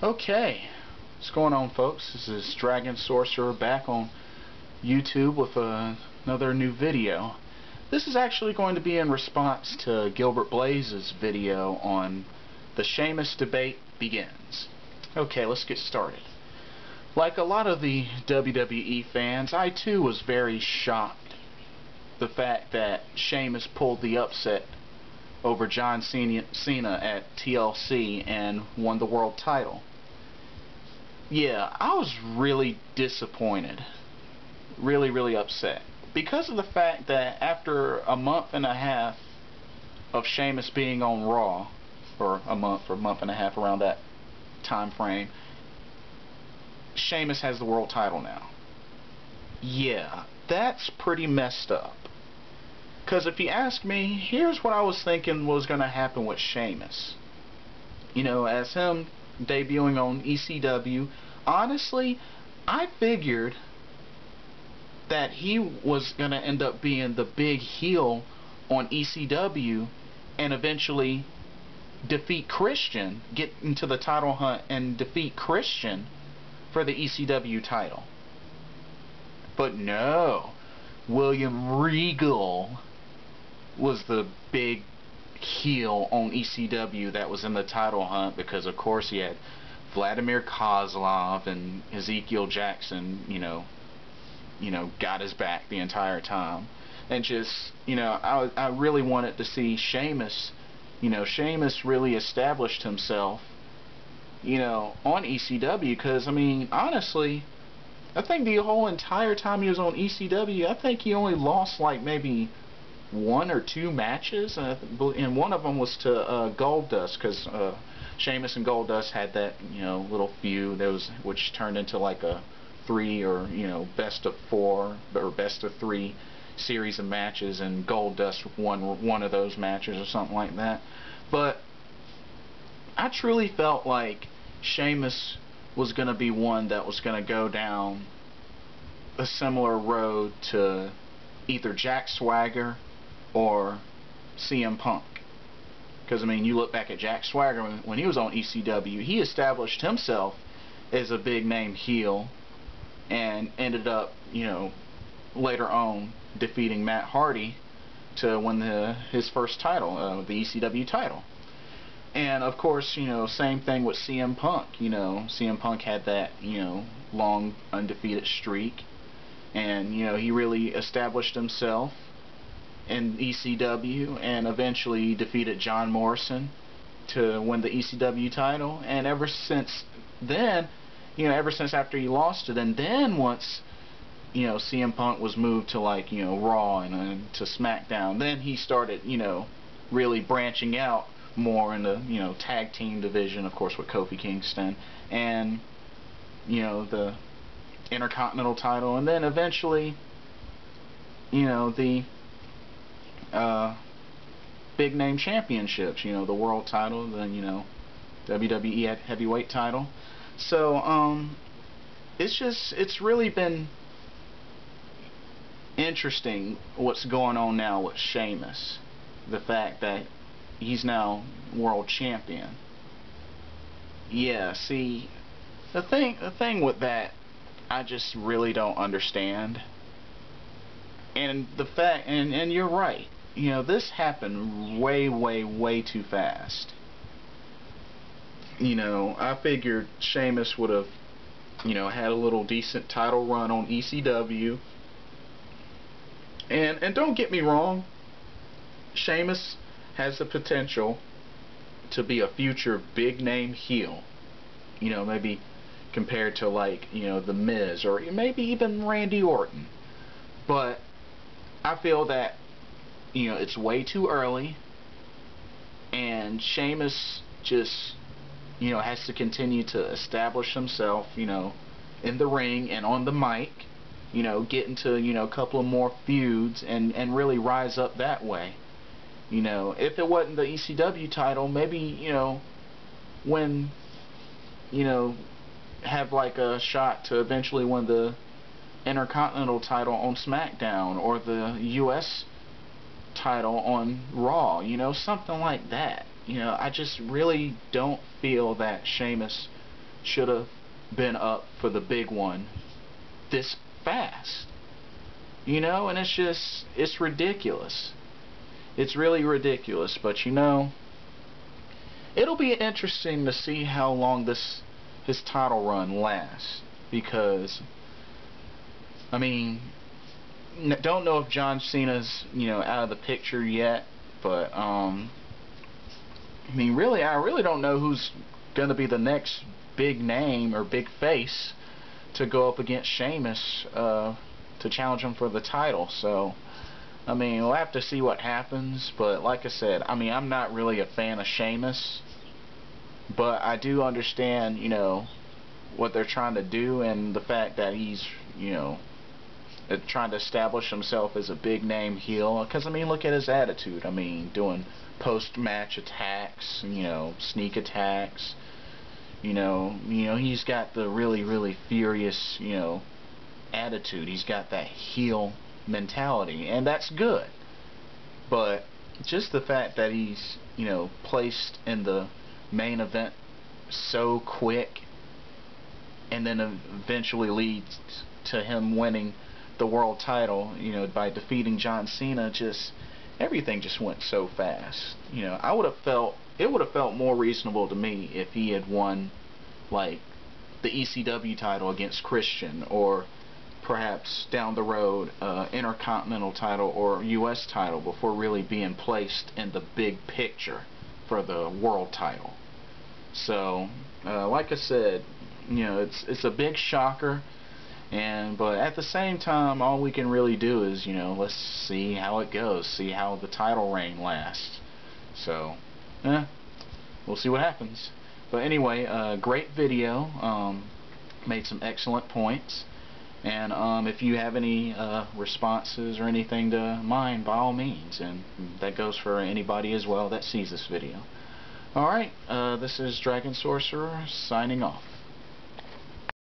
Okay, what's going on, folks? This is Dragon Sorcerer back on YouTube with another new video. This is actually going to be in response to Gilbert Blaze's video on the Sheamus debate begins. Okay, let's get started. Like a lot of the WWE fans, I too was very shocked the fact that Sheamus pulled the upset over John Cena at TLC and won the world title. Yeah, I was really disappointed. Really upset. Because of the fact that after a month and a half of Sheamus being on Raw, or a month and a half, around that time frame, Sheamus has the world title now. Yeah, that's pretty messed up. Because if you ask me, here's what I was thinking was going to happen with Sheamus. You know, as him debuting on ECW, honestly, I figured that he was going to end up being the big heel on ECW and eventually defeat Christian, get into the title hunt and defeat Christian for the ECW title. But no, William Regal was the big heel on ECW that was in the title hunt, because of course he had Vladimir Kozlov and Ezekiel Jackson, you know, got his back the entire time. And just, I really wanted to see Sheamus, Sheamus really established himself, on ECW, because, I mean, honestly, I think the whole entire time he was on ECW, I think he only lost like maybe 1 or 2 matches, and one of them was to Goldust, because Sheamus and Goldust had that little feud which turned into like a 3 or best of 4 or best of 3 series of matches, and Goldust won one of those matches or something like that. But I truly felt like Sheamus was going to be one that was going to go down a similar road to either Jack Swagger or CM Punk. Because, I mean, you look back at Jack Swagger when he was on ECW, he established himself as a big name heel and ended up, later on defeating Matt Hardy to win his first title, the ECW title. And, of course, same thing with CM Punk. CM Punk had that, long undefeated streak. And, he really established himself in ECW and eventually defeated John Morrison to win the ECW title. And ever since then, ever since after he lost it, and then once, CM Punk was moved to like, Raw and to SmackDown, then he started, really branching out more in the, tag team division, of course, with Kofi Kingston, and, the Intercontinental title, and then eventually, the big name championships, the world title, then, WWE heavyweight title. So, it's really been interesting what's going on now with Sheamus. The fact that he's now world champion. Yeah, see, the thing with that, I just really don't understand. And the fact, and you're right, this happened way too fast. I figured Sheamus would have, had a little decent title run on ECW. And don't get me wrong, Sheamus has the potential to be a future big name heel. Maybe compared to like, The Miz, or maybe even Randy Orton. But I feel that, it's way too early, and Sheamus just, has to continue to establish himself, in the ring and on the mic, get into, a couple of more feuds and really rise up that way. If it wasn't the ECW title, maybe, when, have like a shot to eventually win the Intercontinental title on SmackDown, or the US title on Raw, something like that. I just really don't feel that Sheamus should have been up for the big one this fast. You know, and it's ridiculous. It's really ridiculous, but you know, it'll be interesting to see how long his title run lasts, because I mean, don't know if John Cena's, you know, out of the picture yet, but I mean, really, I really don't know who's going to be the next big name or big face to go up against Sheamus to challenge him for the title. So I mean, we'll have to see what happens, but like I said, I mean, I'm not really a fan of Sheamus, but I do understand, you know, what they're trying to do, and the fact that he's, you know, trying to establish himself as a big name heel. Because I mean, look at his attitude. I mean, doing post-match attacks, you know, sneak attacks. You know, he's got the really furious, you know, attitude. He's got that heel mentality, and that's good. But just the fact that he's, you know, placed in the main event so quick, and then eventually leads to him winning the world title, you know, by defeating John Cena, just everything just went so fast. You know, it would have felt more reasonable to me if he had won, like, the ECW title against Christian, or perhaps down the road Intercontinental title or US title, before really being placed in the big picture for the world title. So like I said, you know, it's a big shocker, but at the same time, all we can really do is, you know, let's see how it goes, see how the title reign lasts. So we'll see what happens. But anyway, great video, made some excellent points. And if you have any responses or anything to mine, by all means, and that goes for anybody as well that sees this video. Alright, this is Dragon Sorcerer signing off.